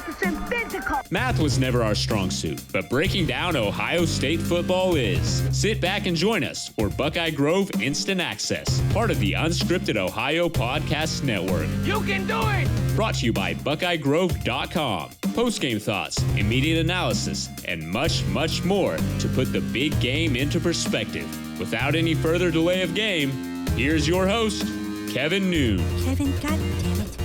100% physical. Math was never our strong suit, but breaking down Ohio State football is. Sit back and join us for BuckeyeGrove Instant Access, part of the Unscripted Ohio Podcast Network. You can do it! Brought to you by BuckeyeGrove.com. Post-game thoughts, immediate analysis, and much, much more to put the big game into perspective. Without any further delay of game, here's your host, Kevin Noon. Kevin, goddammit.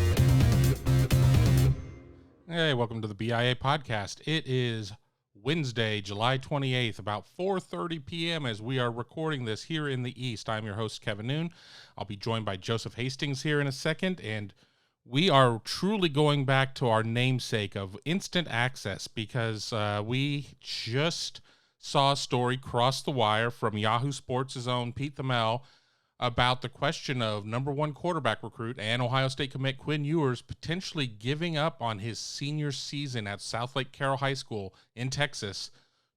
Hey, welcome to the BIA podcast. It is Wednesday, July 28th, about 4:30 p.m. as we are recording this here in the East. I'm your host, Kevin Noon. I'll be joined by Joseph Hastings here in a second, and we are truly going back to our namesake of instant access because we just saw a story cross the wire from Yahoo Sports' own Pete Thamel about the question of number one quarterback recruit and Ohio State commit Quinn Ewers potentially giving up on his senior season at South Lake Carroll High School in Texas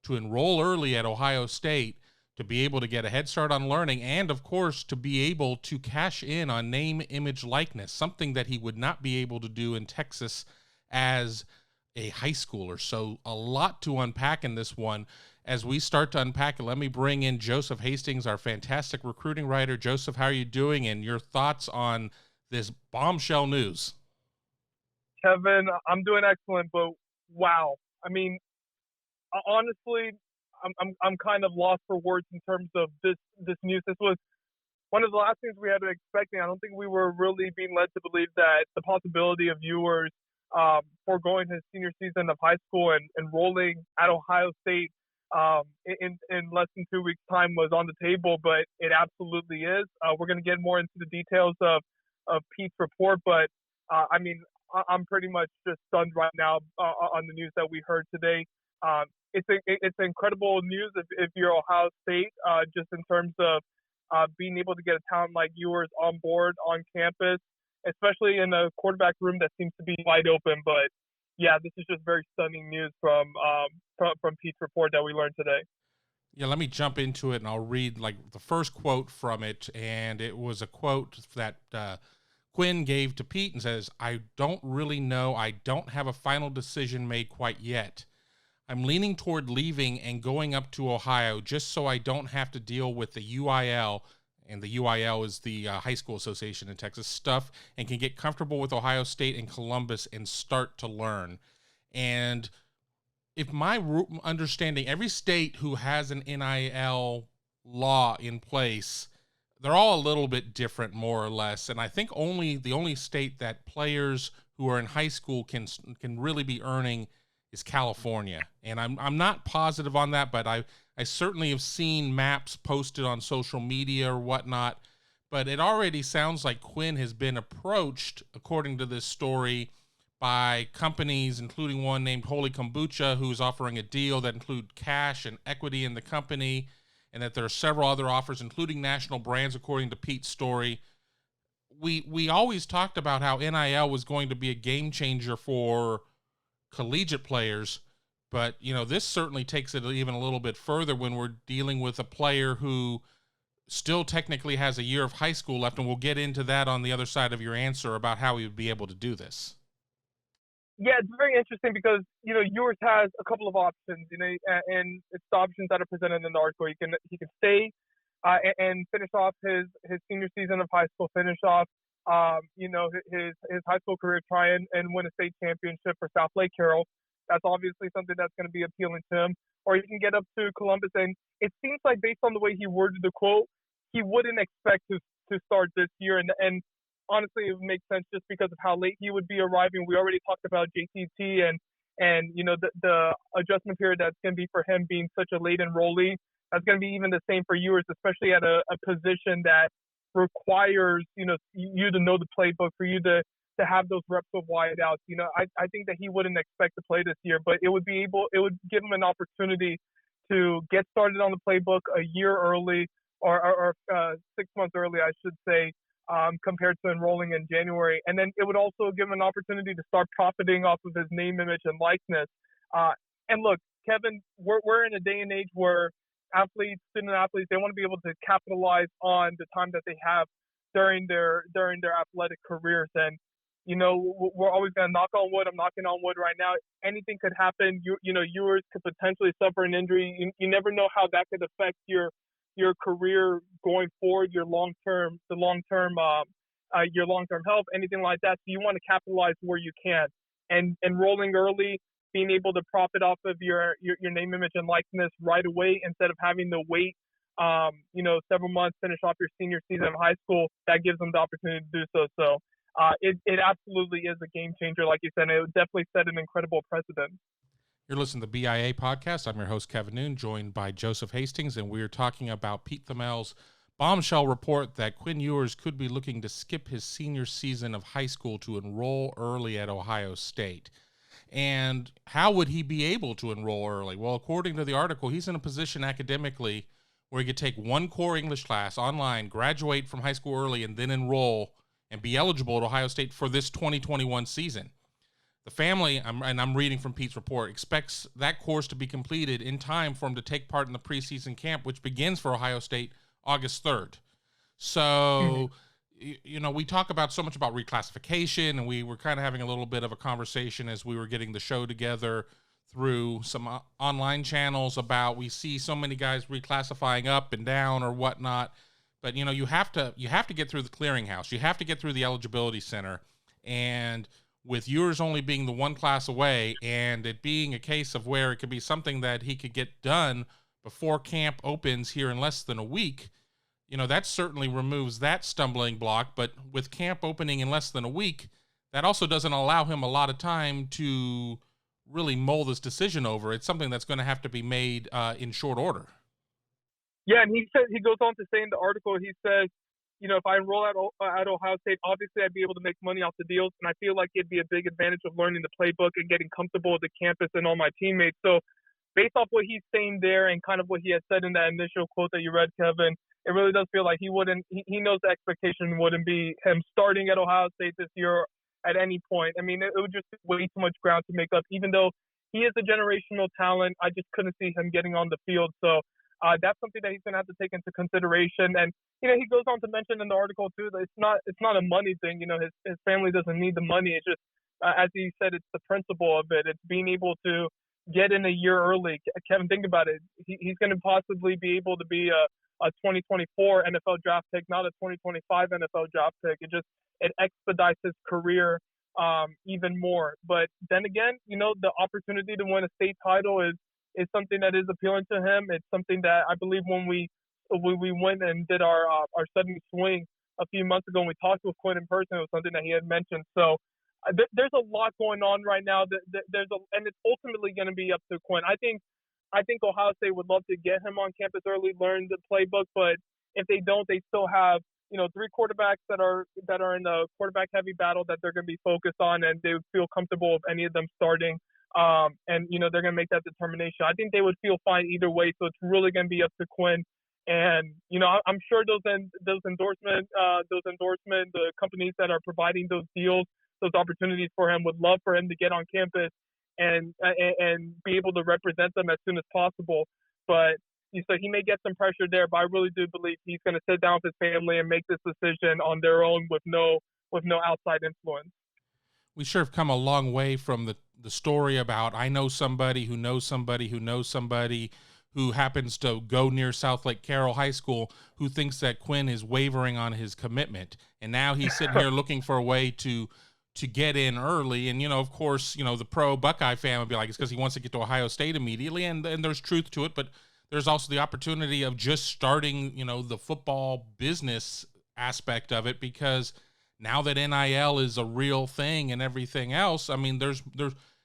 to enroll early at Ohio State to be able to get a head start on learning and, of course, to be able to cash in on name, image, likeness, something that he would not be able to do in Texas as a high schooler. So a lot to unpack in this one. As we start to unpack it, let me bring in Joseph Hastings, our fantastic recruiting writer. Joseph, how are you doing, and your thoughts on this bombshell news? Kevin, I'm doing excellent, but wow. I mean, honestly, I'm kind of lost for words in terms of this news. This was one of the last things we had been expecting. I don't think we were really being led to believe that the possibility of Ewers foregoing his senior season of high school and enrolling at Ohio State in less than 2 weeks' time was on the table, but it absolutely is. We're going to get more into the details of Pete's report, but I mean, I'm pretty much just stunned right now on the news that we heard today. It's incredible news if you're Ohio State, just in terms of being able to get a talent like Ewers on board on campus, especially in a quarterback room that seems to be wide open. But yeah, this is just very stunning news from Pete's report that we learned today. Yeah, let me jump into it, and I'll read like the first quote from it, and it was a quote that Quinn gave to Pete and says, "I don't really know. I don't have a final decision made quite yet. I'm leaning toward leaving and going up to Ohio just so I don't have to deal with the UIL," and the UIL is the High School Association in Texas stuff, "and can get comfortable with Ohio State and Columbus and start to learn." And if my understanding, every state who has an NIL law in place, they're all a little bit different, more or less. And I think the only state that players who are in high school can really be earning is California. And I'm not positive on that, but I certainly have seen maps posted on social media or whatnot. But it already sounds like Quinn has been approached, according to this story, by companies, including one named Holy Kombucha, who's offering a deal that include cash and equity in the company, and that there are several other offers, including national brands, according to Pete's story. We always talked about how NIL was going to be a game changer for collegiate players, but this certainly takes it even a little bit further when we're dealing with a player who still technically has a year of high school left, and we'll get into that on the other side of your answer about how he would be able to do this. Yeah, it's very interesting because Ewers has a couple of options, and it's the options that are presented in the article. He can stay and finish off his senior season of high school, finish off his high school career, try and win a state championship for South Lake Carroll. That's obviously something that's going to be appealing to him. Or you can get up to Columbus, and it seems like based on the way he worded the quote, he wouldn't expect to start this year. And honestly, it would make sense just because of how late he would be arriving. We already talked about JTT and the adjustment period that's going to be for him being such a late enrollee. That's going to be even the same for Ewers, especially at a position that requires you to know the playbook, for you to have those reps of wideouts. I think that he wouldn't expect to play this year, but it would give him an opportunity to get started on the playbook a year early or 6 months early, I should say, compared to enrolling in January. And then it would also give him an opportunity to start profiting off of his name, image, and likeness. And look, Kevin, we're in a day and age where student athletes, they want to be able to capitalize on the time that they have during their athletic careers. And we're always going to knock on wood. I'm knocking on wood right now. Anything could happen. Ewers could potentially suffer an injury. You never know how that could affect your career going forward, your long-term health, anything like that. So you want to capitalize where you can. And enrolling early, being able to profit off of your name, image, and likeness right away instead of having to wait, several months, finish off your senior season of high school, that gives them the opportunity to do so. So it absolutely is a game changer, like you said. And it would definitely set an incredible precedent. You're listening to the BIA podcast. I'm your host, Kevin Noon, joined by Joseph Hastings, and we're talking about Pete Thamel's bombshell report that Quinn Ewers could be looking to skip his senior season of high school to enroll early at Ohio State. And how would he be able to enroll early? Well, according to the article, he's in a position academically where he could take one core English class online, graduate from high school early, and then enroll and be eligible at Ohio State for this 2021 season. The family, I'm reading from Pete's report, expects that course to be completed in time for him to take part in the preseason camp, which begins for Ohio State August 3rd. So, we talk about so much about reclassification, and we were kind of having a little bit of a conversation as we were getting the show together through some online channels about, we see so many guys reclassifying up and down or whatnot. But, you have to get through the clearinghouse. You have to get through the eligibility center. And with yours only being the one class away, and it being a case of where it could be something that he could get done before camp opens here in less than a week, that certainly removes that stumbling block. But with camp opening in less than a week, that also doesn't allow him a lot of time to really mull this decision over. It's something that's going to have to be made in short order. Yeah, and he goes on to say in the article, he says, if I enroll at Ohio State, obviously I'd be able to make money off the deals, and I feel like it'd be a big advantage of learning the playbook and getting comfortable with the campus and all my teammates. So based off what he's saying there and kind of what he had said in that initial quote that you read, Kevin, it really does feel like he knows the expectation wouldn't be him starting at Ohio State this year at any point. I mean, it would just be way too much ground to make up. Even though he is a generational talent, I just couldn't see him getting on the field. So that's something that he's going to have to take into consideration. And, he goes on to mention in the article, too, that it's not a money thing. His family doesn't need the money. It's just, as he said, it's the principle of it. It's being able to get in a year early. Kevin, think about it. He's going to possibly be able to be a 2024 NFL draft pick, not a 2025 NFL draft pick. It expedites his career even more. But then again, the opportunity to win a state title is something that is appealing to him. It's something that I believe when we went and did our sudden swing a few months ago and we talked with Quinn in person, it was something that he had mentioned. So there's a lot going on right now. And it's ultimately going to be up to Quinn. I think Ohio State would love to get him on campus early, learn the playbook, but if they don't, they still have, 3 quarterbacks that are in the quarterback heavy battle that they're going to be focused on, and they would feel comfortable if any of them starting. And they're going to make that determination. I think they would feel fine either way. So it's really going to be up to Quinn. And, I'm sure those endorsement, the companies that are providing those deals, those opportunities for him would love for him to get on campus and be able to represent them as soon as possible. But so he may get some pressure there, but I really do believe he's going to sit down with his family and make this decision on their own with no outside influence. We sure have come a long way from the story about, I know somebody who knows somebody who knows somebody who happens to go near South Lake Carroll High School, who thinks that Quinn is wavering on his commitment. And now he's sitting here looking for a way to get in early. And, of course, the pro Buckeye fan would be like, it's because he wants to get to Ohio State immediately. And there's truth to it, but there's also the opportunity of just starting, the football business aspect of it, because now that NIL is a real thing and everything else, I mean,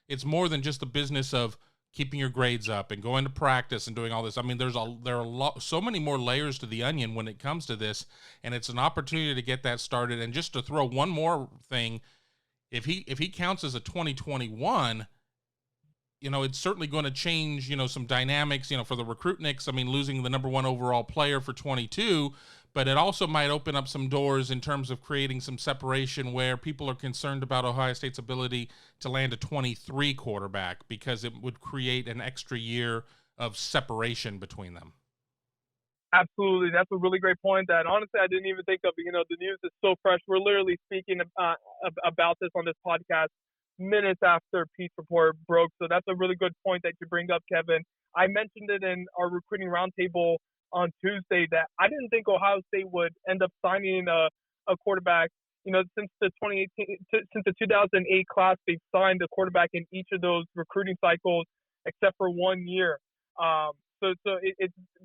it's more than just the business of keeping your grades up and going to practice and doing all this. I mean, there are so many more layers to the onion when it comes to this, and it's an opportunity to get that started. And just to throw one more thing, if he counts as a 2021, it's certainly going to change, some dynamics, for the Recruitniks. I mean, losing the number 1 overall player for 22, but it also might open up some doors in terms of creating some separation where people are concerned about Ohio State's ability to land a 23 quarterback, because it would create an extra year of separation between them. Absolutely. That's a really great point that honestly I didn't even think of. You know, the news is so fresh. We're literally speaking about this on this podcast minutes after Pete's report broke. So that's a really good point that you bring up, Kevin. I mentioned it in our recruiting roundtable on Tuesday that I didn't think Ohio State would end up signing a quarterback. You know, since the 2008 class, they've signed a quarterback in each of those recruiting cycles except for 1 year. So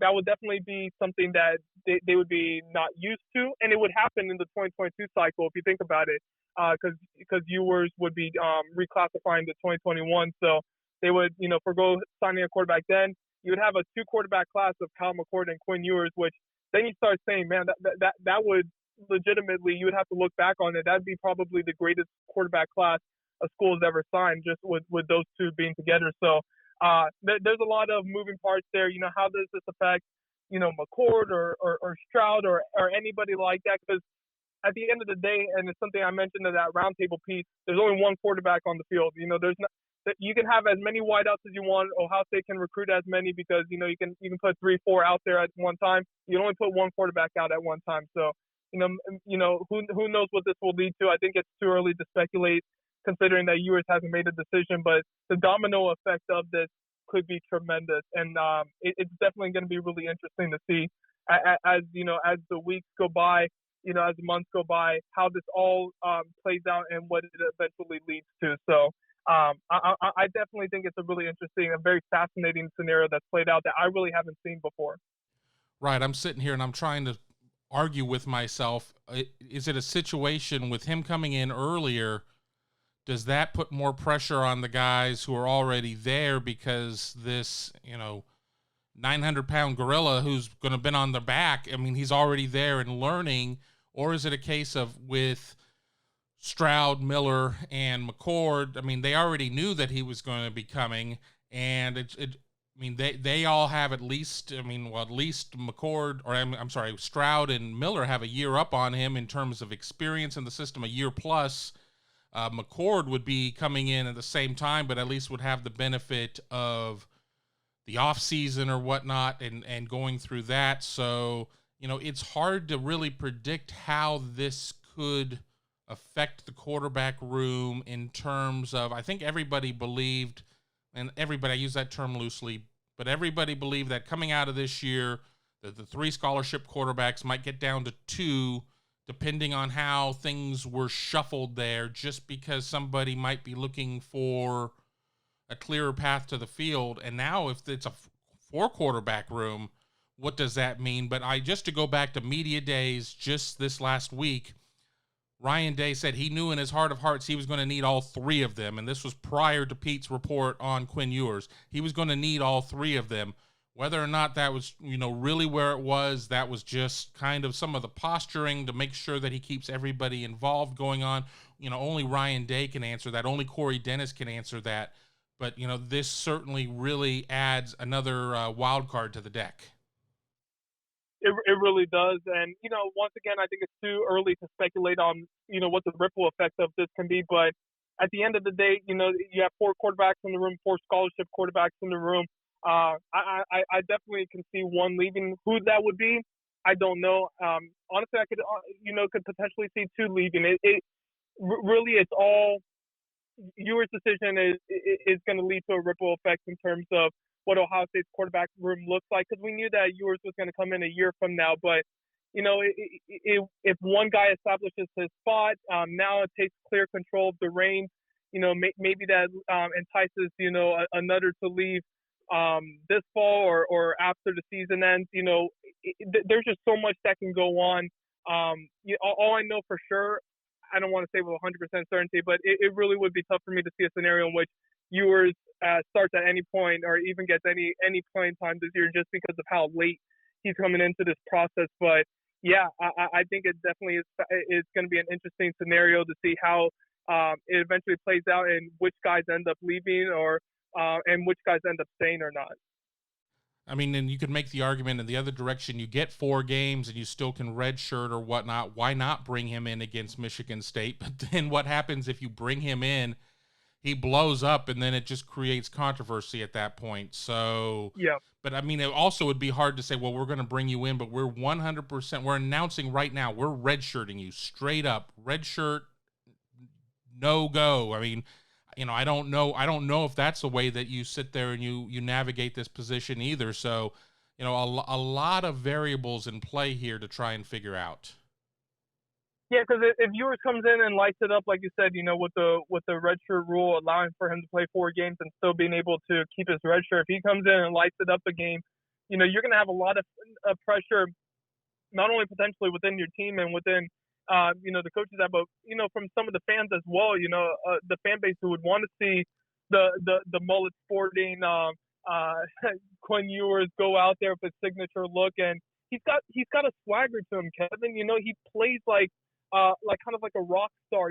that would definitely be something that they would be not used to, and it would happen in the 2022 cycle if you think about it, because Ewers would be reclassifying the 2021. So they would, you know, forgo signing a quarterback then. You would have a 2 quarterback class of Kyle McCord and Quinn Ewers, which then you start saying, man, that would legitimately, you would have to look back on it. That'd be probably the greatest quarterback class a school has ever signed, just with those 2 being together. So there's a lot of moving parts there. You know, how does this affect, you know, McCord or Stroud or anybody like that? Because at the end of the day, and it's something I mentioned in that roundtable piece, there's only one quarterback on the field. You know, there's not. You can have as many wideouts as you want. Ohio State can recruit as many because, you know, you can put 3-4 out there at one time. You can only put one quarterback out at one time. So, you know, who knows what this will lead to? I think it's too early to speculate, considering that Ewers hasn't made a decision. But the domino effect of this could be tremendous, and it's definitely going to be really interesting to see as you know, as the weeks go by, you know, as the months go by, how this all plays out and what it eventually leads to. So. I definitely think it's a really interesting, a very fascinating scenario that's played out that I really haven't seen before. Right. I'm sitting here and I'm trying to argue with myself. Is it a situation with him coming in earlier? Does that put more pressure on the guys who are already there because this, you know, 900-pound gorilla who's going to been on their back, I mean, he's already there and learning? Or is it a case of with Stroud, Miller, and McCord, I mean, they already knew that he was going to be coming, and I mean, they all have at least, I mean, well, at least McCord, or I'm sorry, Stroud and Miller have a year up on him in terms of experience in the system, a year plus. McCord would be coming in at the same time, but at least would have the benefit of the offseason or whatnot and going through that. So, you know, it's hard to really predict how this could affect the quarterback room in terms of, I think everybody believed, and everybody, I use that term loosely, but everybody believed that coming out of this year, that the 3 scholarship quarterbacks might get down to 2, depending on how things were shuffled there, just because somebody might be looking for a clearer path to the field. And now if it's a 4 quarterback room, what does that mean? But just to go back to media days just this last week, Ryan Day said he knew in his heart of hearts he was going to need all 3 of them, and this was prior to Pete's report on Quinn Ewers. He was going to need all 3 of them. Whether or not that was, you know, really where it was, that was just kind of some of the posturing to make sure that he keeps everybody involved going on. You know, only Ryan Day can answer that. Only Corey Dennis can answer that. But, you know, this certainly really adds another wild card to the deck. It really does. And, you know, once again, I think it's too early to speculate on, you know, what the ripple effect of this can be. But at the end of the day, you know, you have 4 quarterbacks in the room, 4 scholarship quarterbacks in the room. I definitely can see one leaving. Who that would be, I don't know. Honestly, I could, could potentially see 2 leaving. Really, it's all Ewers' decision is going to lead to a ripple effect in terms of what Ohio State's quarterback room looks like, because we knew that Ewers was going to come in a year from now. But, you know, if one guy establishes his spot, now it takes clear control of the reins. You know, maybe that entices, you know, another to leave this fall or after the season ends. You know, there's just so much that can go on. All I know for sure, I don't want to say with 100% certainty, but it really would be tough for me to see a scenario in which Ewers starts at any point or even gets any playing time this year just because of how late he's coming into this process. But yeah, I think it definitely is going to be an interesting scenario to see how it eventually plays out and which guys end up leaving and which guys end up staying or not. I mean, and you could make the argument in the other direction. You get 4 games and you still can redshirt or whatnot. Why not bring him in against Michigan State? But then what happens if you bring him in he blows up, and then it just creates controversy at that point. So, Yeah. but I mean, it also would be hard to say, well, we're going to bring you in, but we're 100%, we're announcing right now, we're redshirting you straight up, red shirt, no go. I mean, I don't know if that's the way that you sit there and you navigate this position either. So, a lot of variables in play here to try and figure out. Yeah, because if Ewers comes in and lights it up, like you said, with the redshirt rule allowing for him to play 4 games and still being able to keep his redshirt, if he comes in and lights it up a game, you're going to have a lot of pressure, not only potentially within your team and within, the coaches, but from some of the fans as well. The fan base who would want to see the mullet sporting Quinn Ewers go out there with his signature look, and he's got a swagger to him, Kevin. He plays like kind of like a rock star.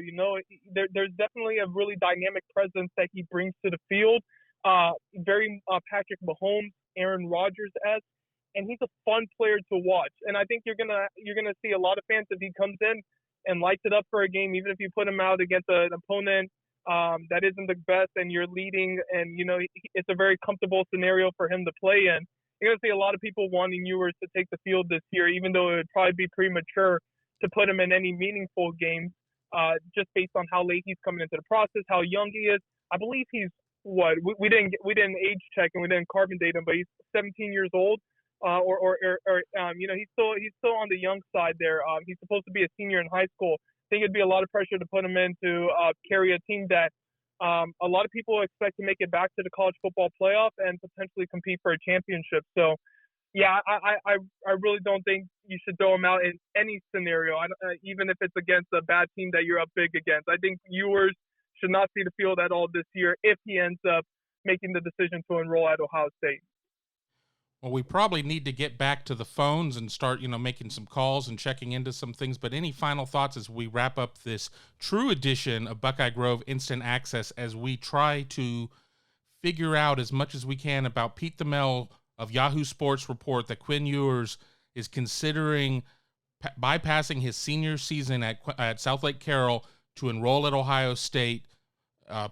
There's definitely a really dynamic presence that he brings to the field. Very Patrick Mahomes, Aaron Rodgers-esque, and he's a fun player to watch. And I think you're gonna see a lot of fans if he comes in and lights it up for a game, even if you put him out against an opponent that isn't the best, and you're leading, and it's a very comfortable scenario for him to play in. You're gonna see a lot of people wanting Ewers to take the field this year, even though it would probably be premature to put him in any meaningful games, just based on how late he's coming into the process, how young he is. I believe he's we didn't age check and we didn't carbon date him, but he's 17 years old, he's still on the young side there. He's supposed to be a senior in high school. I think it'd be a lot of pressure to put him in to carry a team that a lot of people expect to make it back to the college football playoff and potentially compete for a championship. So, yeah, I really don't think you should throw him out in any scenario, even if it's against a bad team that you're up big against. I think Ewers should not see the field at all this year if he ends up making the decision to enroll at Ohio State. Well, we probably need to get back to the phones and start, making some calls and checking into some things. But any final thoughts as we wrap up this true edition of Buckeye Grove Instant Access, as we try to figure out as much as we can about Pete Thamel of Yahoo Sports report that Quinn Ewers is considering bypassing his senior season at South Lake Carroll to enroll at Ohio State,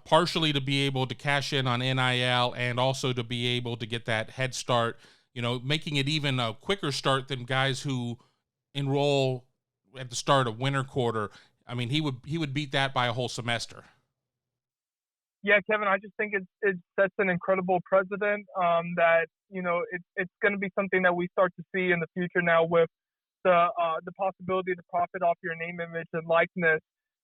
partially to be able to cash in on NIL and also to be able to get that head start, making it even a quicker start than guys who enroll at the start of winter quarter. I mean, he would beat that by a whole semester. Yeah, Kevin, I just think it sets an incredible precedent that, it's going to be something that we start to see in the future now with the possibility to profit off your name, image, and likeness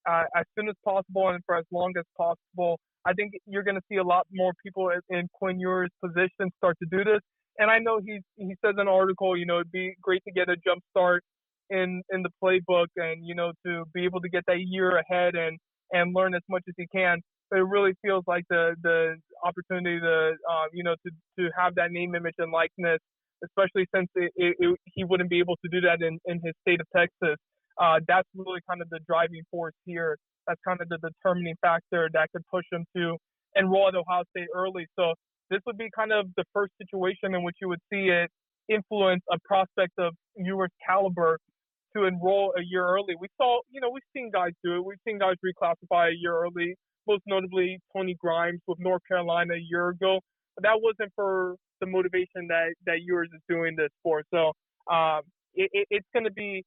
as soon as possible and for as long as possible. I think you're going to see a lot more people in Quinn Ewers' position start to do this. And I know he says in an article, it'd be great to get a jump start in the playbook and, to be able to get that year ahead and learn as much as he can. But it really feels like the opportunity to have that name, image, and likeness, especially since he wouldn't be able to do that in his state of Texas. That's really kind of the driving force here. That's kind of the determining factor that could push him to enroll at Ohio State early. So this would be kind of the first situation in which you would see it influence a prospect of Ewers' caliber to enroll a year early. We've seen guys do it. We've seen guys reclassify a year early, most notably Tony Grimes with North Carolina a year ago. But that wasn't for the motivation that Ewers is doing this for. So it's going to be,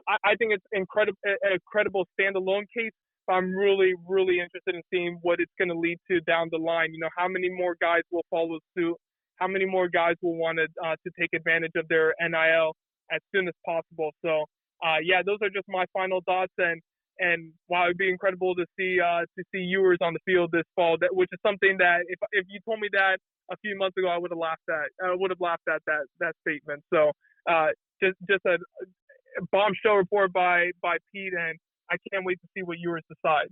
I think it's a credible standalone case. But I'm really, really interested in seeing what it's going to lead to down the line. How many more guys will follow suit? How many more guys will want to take advantage of their NIL as soon as possible? So, those are just my final thoughts. And wow, it'd be incredible to see Ewers on the field this fall. Which is something that if you told me that a few months ago, I would have laughed at. I would have laughed at that statement. So, just a bombshell report by Pete, and I can't wait to see what Ewers decides.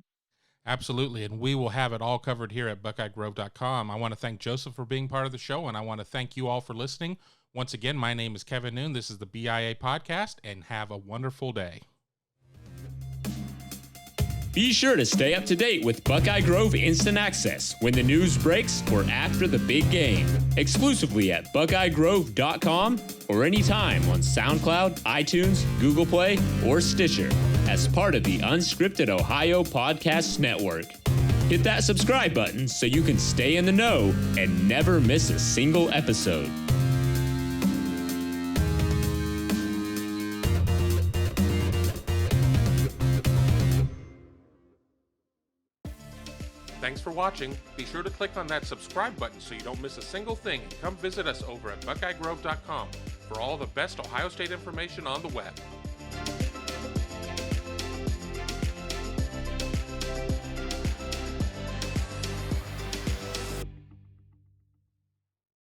Absolutely, and we will have it all covered here at BuckeyeGrove.com. I want to thank Joseph for being part of the show, and I want to thank you all for listening. Once again, my name is Kevin Noon. This is the BIA Podcast, and have a wonderful day. Be sure to stay up to date with Buckeye Grove Instant Access when the news breaks or after the big game. Exclusively at BuckeyeGrove.com or anytime on SoundCloud, iTunes, Google Play, or Stitcher as part of the Unscripted Ohio Podcast Network. Hit that subscribe button so you can stay in the know and never miss a single episode. Thanks for watching. Be sure to click on that subscribe button so you don't miss a single thing, and come visit us over at BuckeyeGrove.com for all the best Ohio State information on the web.